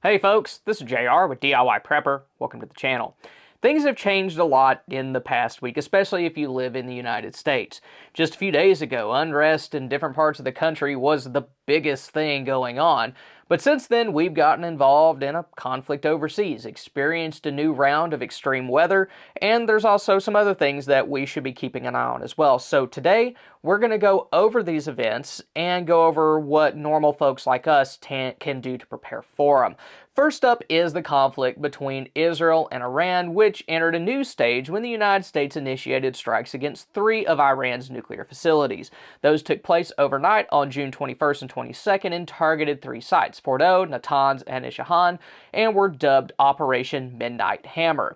Hey folks, this is JR with DIY Prepper. Welcome to the channel. Things have changed a lot in the past week, especially if you live in the United States. Just a few days ago, unrest in different parts of the country was the biggest thing going on. But since then, we've gotten involved in a conflict overseas, experienced a new round of extreme weather, and there's also some other things that we should be keeping an eye on as well. So today, we're going to go over these events and go over what normal folks like us can do to prepare for them. First up is the conflict between Israel and Iran, which entered a new stage when the United States initiated strikes against 3 of Iran's nuclear facilities. Those took place overnight on June 21st and 22nd and targeted 3 sites, Fordo, Natanz, and Isfahan, and were dubbed Operation Midnight Hammer.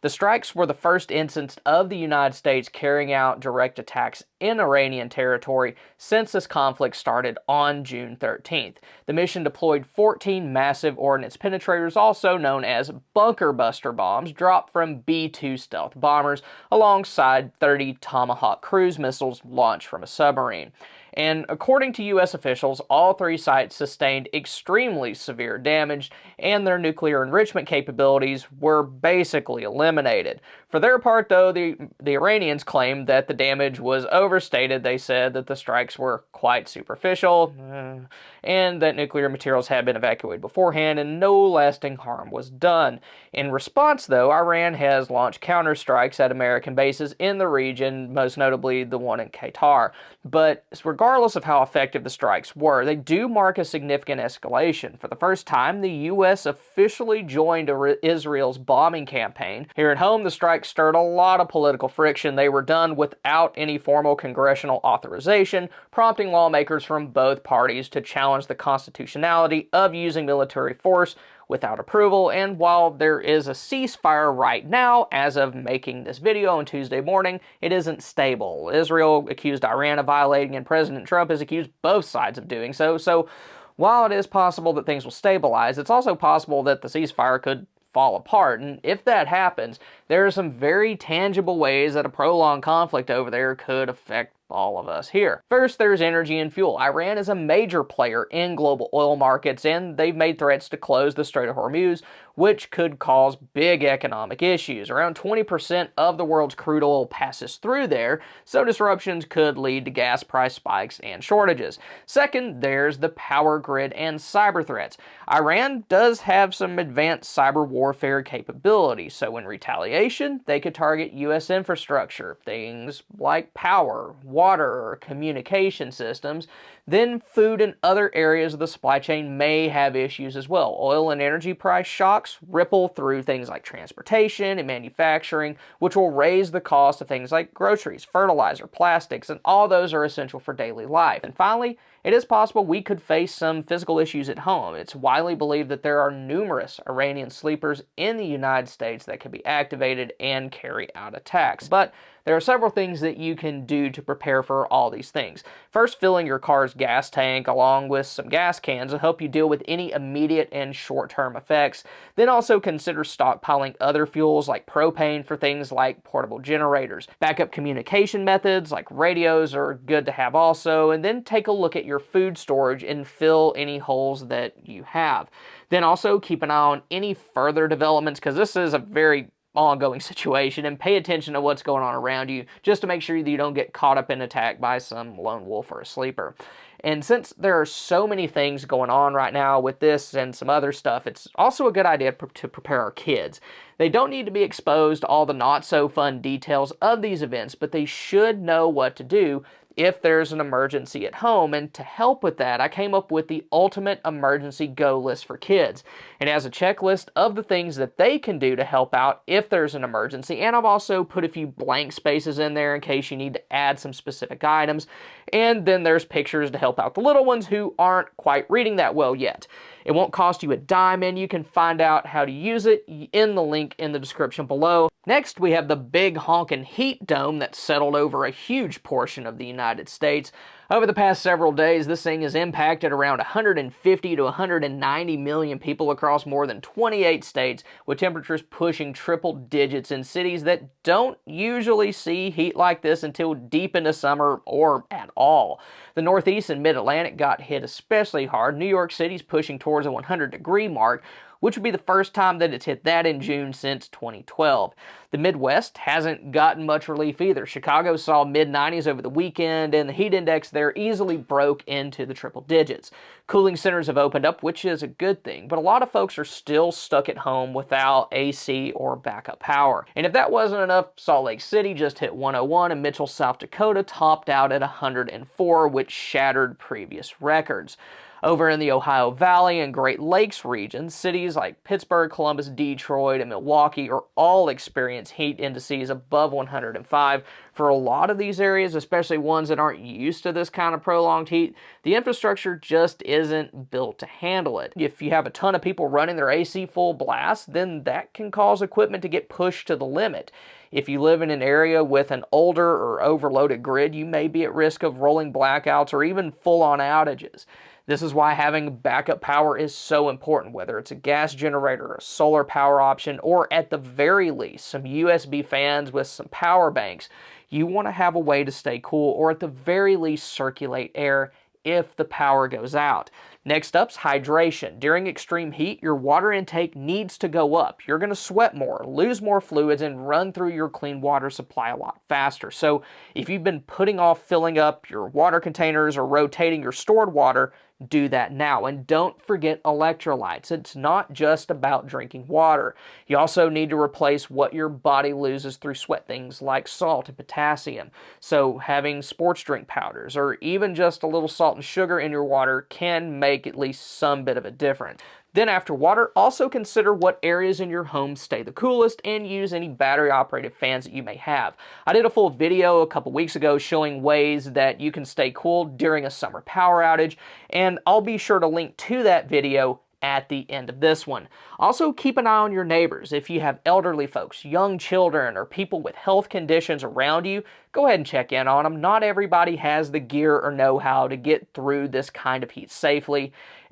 The strikes were the first instance of the United States carrying out direct attacks in Iranian territory since this conflict started on June 13th. The mission deployed 14 massive ordnance penetrators, also known as bunker buster bombs, dropped from B-2 stealth bombers alongside 30 Tomahawk cruise missiles launched from a submarine. And according to U.S. officials, all 3 sites sustained extremely severe damage, and their nuclear enrichment capabilities were basically eliminated. For their part, though, the Iranians claimed that the damage was overstated. They said that the strikes were quite superficial, and that nuclear materials had been evacuated beforehand, and no lasting harm was done. In response, though, Iran has launched counterstrikes at American bases in the region, most notably the one in Qatar. But regardless of how effective the strikes were, they do mark a significant escalation. For the first time, the U.S. officially joined Israel's bombing campaign. Here at home, the strikes stirred a lot of political friction. They were done without any formal congressional authorization, prompting lawmakers from both parties to challenge the constitutionality of using military force without approval. And while there is a ceasefire right now, as of making this video on Tuesday morning, it isn't stable. Israel accused Iran of violating, and President Trump has accused both sides of doing so. So while it is possible that things will stabilize, it's also possible that the ceasefire could fall apart. And if that happens, there are some very tangible ways that a prolonged conflict over there could affect all of us here. First, there's energy and fuel. Iran is a major player in global oil markets, and they've made threats to close the Strait of Hormuz, which could cause big economic issues. Around 20% of the world's crude oil passes through there, so disruptions could lead to gas price spikes and shortages. Second, there's the power grid and cyber threats. Iran does have some advanced cyber warfare capability, so in retaliation, they could target U.S. infrastructure, things like power, water, or communication systems. Then food and other areas of the supply chain may have issues as well. Oil and energy price shocks ripple through things like transportation and manufacturing, which will raise the cost of things like groceries, fertilizer, plastics, and all those are essential for daily life. And finally, it is possible we could face some physical issues at home. It's widely believed that there are numerous Iranian sleepers in the United States that could be activated and carry out attacks. But there are several things that you can do to prepare for all these things. First, filling your car's gas tank along with some gas cans will help you deal with any immediate and short-term effects. Then also consider stockpiling other fuels like propane for things like portable generators. Backup communication methods like radios are good to have also, and then take a look at your food storage and fill any holes that you have. Then also keep an eye on any further developments, because this is a very ongoing situation, and pay attention to what's going on around you just to make sure that you don't get caught up in attack by some lone wolf or a sleeper. And since there are so many things going on right now with this and some other stuff, it's also a good idea to prepare our kids. They don't need to be exposed to all the not so fun details of these events, but they should know what to do if there's an emergency at home. And to help with that, I came up with the ultimate emergency go list for kids. It has a checklist of the things that they can do to help out if there's an emergency, and I've also put a few blank spaces in there in case you need to add some specific items. And then there's pictures to help out the little ones who aren't quite reading that well yet. It won't cost you a dime, and you can find out how to use it in the link in the description below. Next, we have the big honkin' heat dome that settled over a huge portion of the United States. Over the past several days, this thing has impacted around 150 to 190 million people across more than 28 states, with temperatures pushing triple digits in cities that don't usually see heat like this until deep into summer or at all. The Northeast and Mid-Atlantic got hit especially hard. New York City's pushing towards a 100-degree mark, which would be the first time that it's hit that in June since 2012. The Midwest hasn't gotten much relief either. Chicago saw mid-90s over the weekend, and the heat index there easily broke into the triple digits. Cooling centers have opened up, which is a good thing, but a lot of folks are still stuck at home without AC or backup power. And if that wasn't enough, Salt Lake City just hit 101, and Mitchell, South Dakota topped out at 104, which shattered previous records. Over in the Ohio Valley and Great Lakes regions, cities like Pittsburgh, Columbus, Detroit, and Milwaukee are all experience heat indices above 105. For a lot of these areas, especially ones that aren't used to this kind of prolonged heat, the infrastructure just isn't built to handle it. If you have a ton of people running their AC full blast, then that can cause equipment to get pushed to the limit. If you live in an area with an older or overloaded grid, you may be at risk of rolling blackouts or even full-on outages. This is why having backup power is so important, whether it's a gas generator, a solar power option, or at the very least, some USB fans with some power banks. You want to have a way to stay cool, or at the very least circulate air if the power goes out. Next up's hydration. During extreme heat, your water intake needs to go up. You're going to sweat more, lose more fluids, and run through your clean water supply a lot faster. So if you've been putting off filling up your water containers or rotating your stored water, do that now. And don't forget electrolytes. It's not just about drinking water. You also need to replace what your body loses through sweat, things like salt and potassium. So having sports drink powders or even just a little salt and sugar in your water can make at least some bit of a difference. Then after water, also consider what areas in your home stay the coolest and use any battery-operated fans that you may have. I did a full video a couple weeks ago showing ways that you can stay cool during a summer power outage, and I'll be sure to link to that video at the end of this one. Also, keep an eye on your neighbors. If you have elderly folks, young children, or people with health conditions around you, go ahead and check in on them. Not everybody has the gear or know-how to get through this kind of heat safely,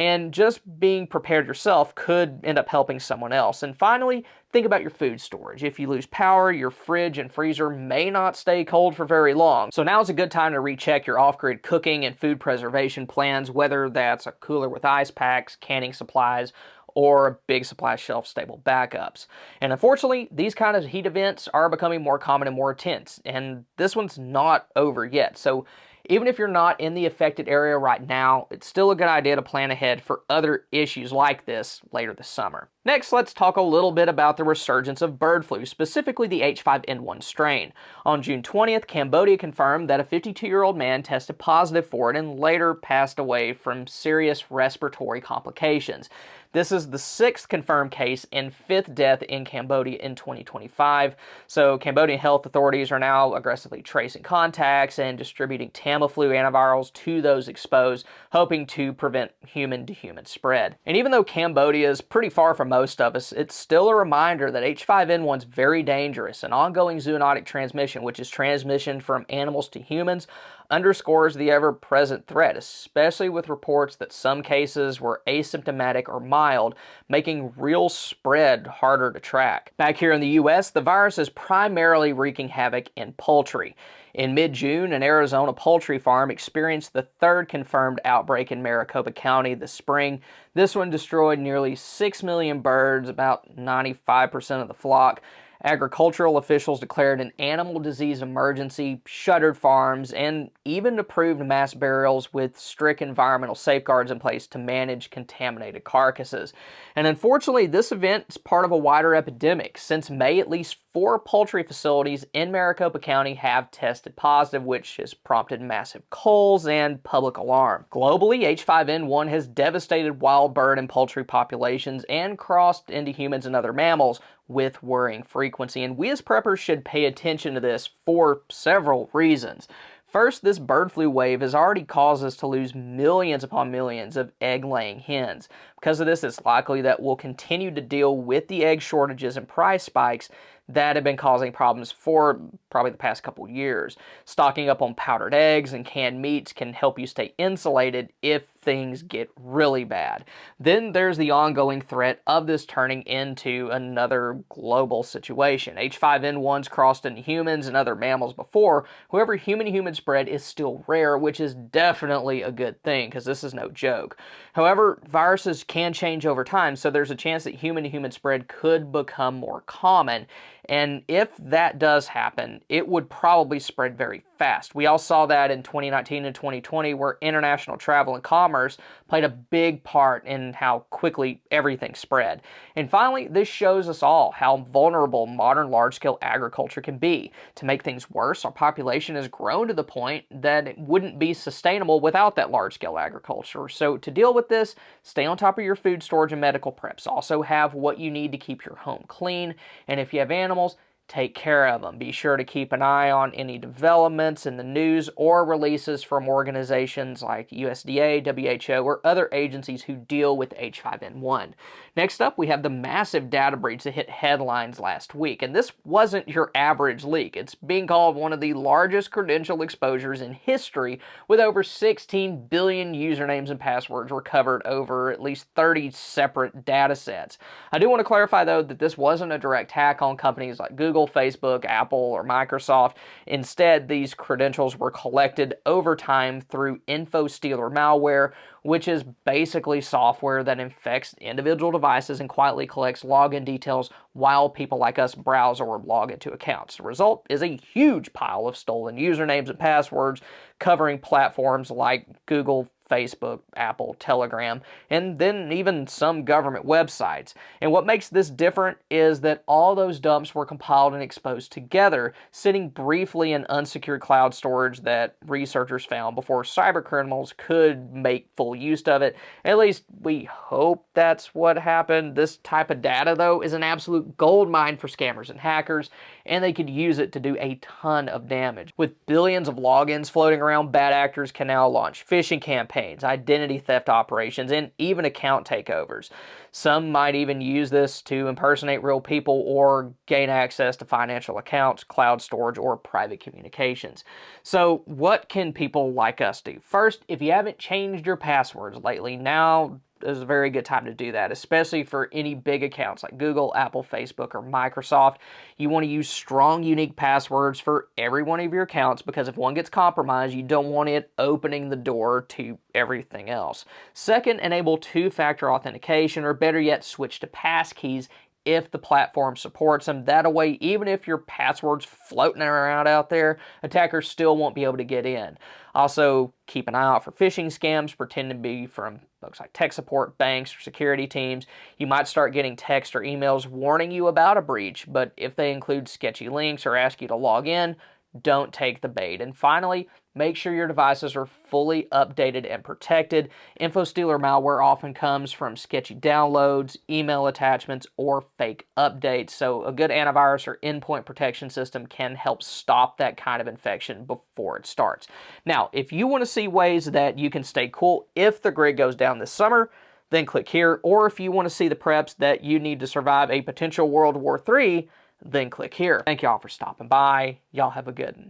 and just being prepared yourself could end up helping someone else. And finally, think about your food storage. If you lose power, your fridge and freezer may not stay cold for very long. So now's a good time to recheck your off-grid cooking and food preservation plans, whether that's a cooler with ice packs, canning supplies, or a big supply shelf-stable backups. And unfortunately, these kind of heat events are becoming more common and more intense, and this one's not over yet. So even if you're not in the affected area right now, it's still a good idea to plan ahead for other issues like this later this summer. Next, let's talk a little bit about the resurgence of bird flu, specifically the H5N1 strain. On June 20th, Cambodia confirmed that a 52-year-old man tested positive for it and later passed away from serious respiratory complications. This is the 6th confirmed case and 5th death in Cambodia in 2025. So Cambodian health authorities are now aggressively tracing contacts and distributing Tamiflu antivirals to those exposed, hoping to prevent human-to-human spread. And even though Cambodia is pretty far from most of us, it's still a reminder that H5N1 is very dangerous. An ongoing zoonotic transmission, which is transmission from animals to humans, underscores the ever-present threat, especially with reports that some cases were asymptomatic or mild, making real spread harder to track. Back here in the U.S., the virus is primarily wreaking havoc in poultry. In mid-June, an Arizona poultry farm experienced the 3rd confirmed outbreak in Maricopa County this spring. This one destroyed nearly 6 million birds, about 95% of the flock. Agricultural officials declared an animal disease emergency, shuttered farms, and even approved mass burials with strict environmental safeguards in place to manage contaminated carcasses. And unfortunately, this event is part of a wider epidemic. Since May, at least 4 poultry facilities in Maricopa County have tested positive, which has prompted massive culls and public alarm. Globally, H5N1 has devastated wild bird and poultry populations and crossed into humans and other mammals with worrying frequency. And we as preppers should pay attention to this for several reasons. First, this bird flu wave has already caused us to lose millions upon millions of egg-laying hens. Because of this, it's likely that we'll continue to deal with the egg shortages and price spikes that have been causing problems for probably the past couple years. Stocking up on powdered eggs and canned meats can help you stay insulated if things get really bad. Then there's the ongoing threat of this turning into another global situation. H5N1's crossed into humans and other mammals before. However, human-human spread is still rare, which is definitely a good thing because this is no joke. However, viruses can change over time, so there's a chance that human-to-human spread could become more common. And if that does happen, it would probably spread very fast. We all saw that in 2019 and 2020, where international travel and commerce played a big part in how quickly everything spread. And finally, this shows us all how vulnerable modern large-scale agriculture can be. To make things worse, our population has grown to the point that it wouldn't be sustainable without that large-scale agriculture. So to deal with this, stay on top of your food storage and medical preps. Also have what you need to keep your home clean. And if you have animals, take care of them. Be sure to keep an eye on any developments in the news or releases from organizations like USDA, WHO, or other agencies who deal with H5N1. Next up, we have the massive data breach that hit headlines last week. And this wasn't your average leak. It's being called one of the largest credential exposures in history, with over 16 billion usernames and passwords recovered over at least 30 separate data sets. I do want to clarify, though, that this wasn't a direct hack on companies like Google, Facebook, Apple, or Microsoft. Instead, these credentials were collected over time through InfoStealer malware, which is basically software that infects individual devices and quietly collects login details while people like us browse or log into accounts. The result is a huge pile of stolen usernames and passwords covering platforms like Google, Facebook, Apple, Telegram, and then even some government websites. And what makes this different is that all those dumps were compiled and exposed together, sitting briefly in unsecured cloud storage that researchers found before cybercriminals could make full use of it. At least we hope that's what happened. This type of data, though, is an absolute goldmine for scammers and hackers, and they could use it to do a ton of damage. With billions of logins floating around, bad actors can now launch phishing campaigns, identity theft operations, and even account takeovers. Some might even use this to impersonate real people or gain access to financial accounts, cloud storage, or private communications. So what can people like us do? First, if you haven't changed your passwords lately, now is a very good time to do that, especially for any big accounts like Google, Apple, Facebook, or Microsoft. You want to use strong, unique passwords for every one of your accounts, because if one gets compromised, you don't want it opening the door to everything else. Second, enable two-factor authentication, or better yet, switch to passkeys if the platform supports them. That way, even if your password's floating around out there, attackers still won't be able to get in. Also, keep an eye out for phishing scams pretending to be from folks like tech support, banks, or security teams. You might start getting texts or emails warning you about a breach, but if they include sketchy links or ask you to log in, don't take the bait. And finally, make sure your devices are fully updated and protected. InfoStealer malware often comes from sketchy downloads, email attachments, or fake updates. So a good antivirus or endpoint protection system can help stop that kind of infection before it starts. Now, if you want to see ways that you can stay cool if the grid goes down this summer, then click here. Or if you want to see the preps that you need to survive a potential World War III, then click here. Thank y'all for stopping by. Y'all have a good one.